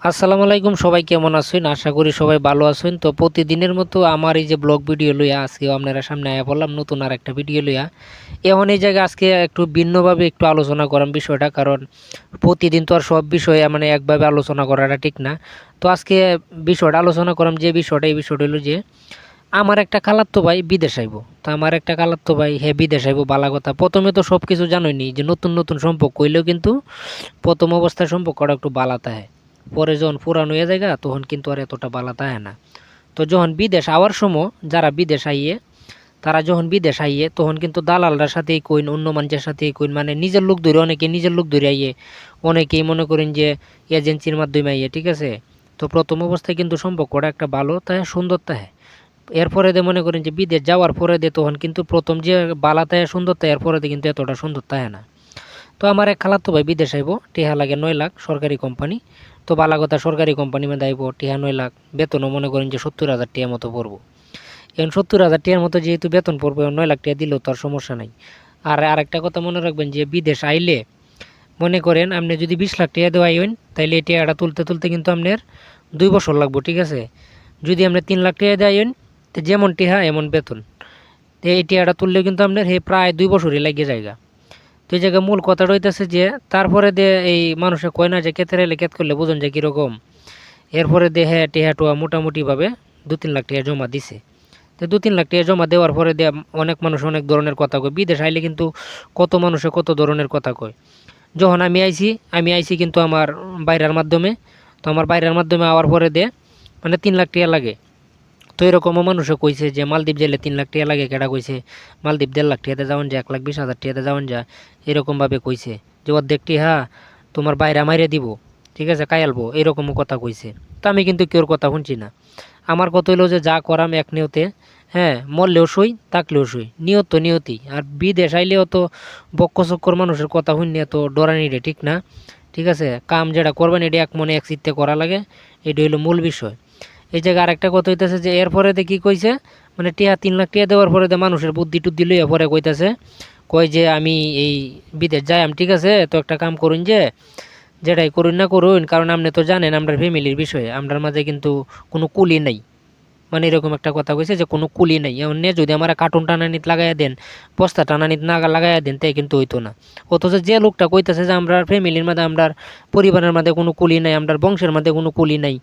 আসসালামু আলাইকুম, সবাই কেমন আছেন? আশা করি সবাই ভালো আছেন। তো প্রতিদিনের মতো আমার এই যে ব্লগ ভিডিও লইয়া আজকেও আপনারা সামনে আয়া পড়লাম নতুন আর একটা ভিডিও লইয়া। এখন এই জায়গায় আজকে একটু ভিন্নভাবে একটু আলোচনা করাম বিষয়টা, কারণ প্রতিদিন তো আর সব বিষয়ে মানে একভাবে আলোচনা করাটা ঠিক না। তো আজকে বিষয়টা আলোচনা করাম, যে বিষয়টা এই বিষয়টা হলো যে আমার একটা খালাতো ভাই বিদেশ আইব। তো আমার একটা খালাতো ভাই বিদেশ আইব, বালা কথা। প্রথমে তো সব কিছু জানোইনি যে নতুন নতুন সম্পর্ক হইলেও কিন্তু প্রথম অবস্থায় সম্পর্কটা একটু বালা থাকে, পরে যখন পুরান হয়ে যায় তখন কিন্তু আর এতটা বালা থাকে না। তো যখন বিদেশ আওয়ার সময় যারা বিদেশ আইয়ে, তারা যখন বিদেশ আইয়ে তখন কিন্তু দালালরার সাথেই কইন, অন্য মানুষের সাথেই কইন, মানে নিজের লোক ধরে, অনেকে নিজের লোক ধরে আইয়ে, অনেকেই মনে করেন যে এজেন্সির মাধ্যমে আইয়ে, ঠিক আছে। তো প্রথম অবস্থায় কিন্তু সম্পর্কটা একটা ভালো তাহে, সুন্দর তাহে। এরপরে দিয়ে মনে করেন যে বিদেশ যাওয়ার পরে দিয়ে তখন কিন্তু প্রথম যে বালা তাহে, সুন্দর তাহে, এরপরে দিয়ে কিন্তু এতটা সুন্দর তাহে না। তো আমার এক খালাতো ভাই বিদেশ আইব, টিহা লাগে 9 লাখ, সরকারি কোম্পানি। তো বালাগতা সরকারি কোম্পানি মধ্যে আইব, টিহা 9 লাখ বেতনও মনে করেন যে 70,000 টিয়ার মতো পড়বো। এখন 70,000 টিয়ার মতো যেহেতু বেতন পড়বে, 9 লাখ টিয়া দিলেও তো আর সমস্যা নাই। আর আরেকটা কথা মনে রাখবেন যে বিদেশ আইলে মনে করেন আপনি যদি 20 লাখ টিয়া দেওয়া আইন, তাইলে এই টিয়াটা তুলতে তুলতে কিন্তু আপনার 2 বছর লাগবো, ঠিক আছে। যদি আপনি 3 লাখ টিয়া দেওয়া আইন, তো যেমন টিহা এমন বেতন, তো এই টিয়াটা তুললেও কিন্তু আপনার প্রায় 2 বছরই লাগিয়ে যায়। তো এই জায়গায় মূল কথাটা হইতেছে যে তারপরে দিয়ে এই মানুষে কয় না যে কেতে রেলে কেত করলে বুঝুন যে কীরকম। এরপরে দিয়ে হ্যাঁ টেহাটুয়া মোটামুটিভাবে 2-3 লাখ টাকা জমা দিছে। তো 2-3 লাখ টাকা জমা দেওয়ার পরে দিয়ে অনেক মানুষ অনেক ধরনের কথা কয়। বিদেশ আইলে কিন্তু কত মানুষে কত ধরনের কথা কয়। যখন আমি আইছি কিন্তু আমার বাইরের মাধ্যমে। তো আমার বাইরের মাধ্যমে আওয়ার পরে দিয়ে মানে 3 লাখ টাকা লাগে। তো এরকমও মানুষে কইছে যে মালদ্বীপ যাইলে 3 লাখ টাকা লাগে, কেডা কইছে মালদ্বীপ 1.5 লাখ টাকাতে যাওয়ান যায়, 1,20,000 টাকাতে যাওয়ান যায়, এরকমভাবে কইছে যে অর্ধেক টিহা তোমার বাইরে মাইরে দিব, ঠিক আছে, কায়ালবো, এরকমও কথা কইছে। তো আমি কিন্তু কেউর কথা শুনছি না। আমার কথা হইলো যে যা করাম এক নিয়তে, হ্যাঁ, মরলেও সই থাকলেও সই, নিয়ত তো নিয়তি। আর বিদেশ আইলেও তো বক্ক চক্কর মানুষের কথা শুনলে তো ডরানিটা ঠিক না, ঠিক আছে। কাম যেটা করবেন এটা এক মনে এক চিত্তে করা লাগে, এটা হইলো মূল বিষয়। এই জায়গায় আরেকটা কথা হইতেছে যে এরপরে দিয়ে কী কইছে, মানে টিয়া 3 লাখ টিয়া দেওয়ার পরে দিয়ে মানুষের বুদ্ধি টুদ্ধি লইয়া পরে কইতেছে, কয় যে আমি এই বিদেশ যাই, আমি ঠিক আছে, তো একটা কাম করুন যে যেটাই করুন না করুন, কারণ আপনি তো জানেন আমরা ফ্যামিলির বিষয়ে আমরার মাঝে কিন্তু কোনো কুলি নাই। মানে এরকম একটা কথা কইছে যে কোনো কুলি নাই। এমন নিয়ে যদি আমার কার্টুন টানানিত লাগাইয়া দেন, বস্তা টানানিত না লাগাইয়া দেন, তাই কিন্তু হইতো না। অথচ যে লোকটা কইতেছে যে আমরা ফ্যামিলির মধ্যে, আমরা পরিবারের মধ্যে কোনো কুলি নাই, আমরা বংশের মধ্যে কোনো কুলি নাই,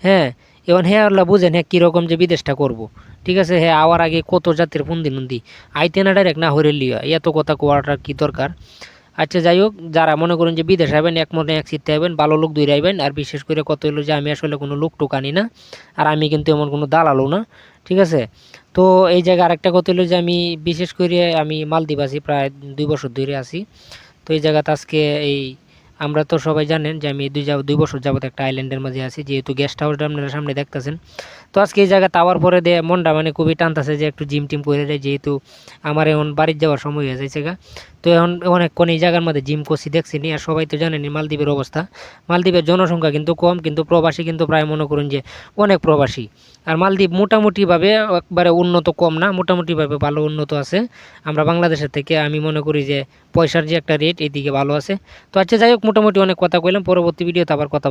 হ্যাঁ, এখন হ্যাঁ আল্লাহ বুঝেন হ্যাঁ কীরকম যে বিদেশটা করব, ঠিক আছে। হ্যাঁ আওয়ার আগে কত জাতির ফন্দি নন্দি আইতে না ডাইরেক্ট না হরে লিয়া, এত কথা কোয়াটার কি দরকার। আচ্ছা যাই হোক, যারা মনে করেন যে বিদেশ আইবেন এক মনে এক চিত্তে আইবেন, ভালো লোক দূরে আইবেন। আর বিশেষ করে কত হলো যে আমি আসলে কোনো লোক টোক আনি না, আর আমি কিন্তু এমন কোনো দালালও না, ঠিক আছে। তো এই জায়গায় আরেকটা কথা হলো যে আমি বিশেষ করে আমি মালদ্বীপ আছি, প্রায় 2 বছর ধরে আছি। তো এই জায়গাতে আজকে এই আমরা তো সবাই জানেন যে আমি 2 বছর যাবত একটা আইল্যান্ডের মাঝে আছি, যেহেতু গেস্ট হাউসটা আপনারা সামনে দেখতেছেন। তো আজকে এই জায়গা তাওয়ার পরে দিয়ে মনটা মানে খুবই টানতেছে যে একটু জিম টিম করে দেয়, যেহেতু আমার এখন বাড়ির যাওয়ার সময় হয়ে যাচ্ছে গা। তো এখন অনেকক্ষণ এই জায়গার মধ্যে জিম করছি দেখছি নি। আর সবাই তো জানেনি মালদ্বীপের অবস্থা, মালদ্বীপের জনসংখ্যা কিন্তু কম, কিন্তু প্রবাসী কিন্তু প্রায় মনে করুন যে অনেক প্রবাসী। আর মালদ্বীপ মোটামুটিভাবে একবারে উন্নত কম না, মোটামুটিভাবে ভালো উন্নত আছে আমরা বাংলাদেশের থেকে। আমি মনে করি যে পয়সার যে একটা রেট এদিকে ভালো আছে। তো আচ্ছা যাই হোক, মোটামুটি অনেক কথা কইলাম, পরবর্তী ভিডিওতে আবার কথা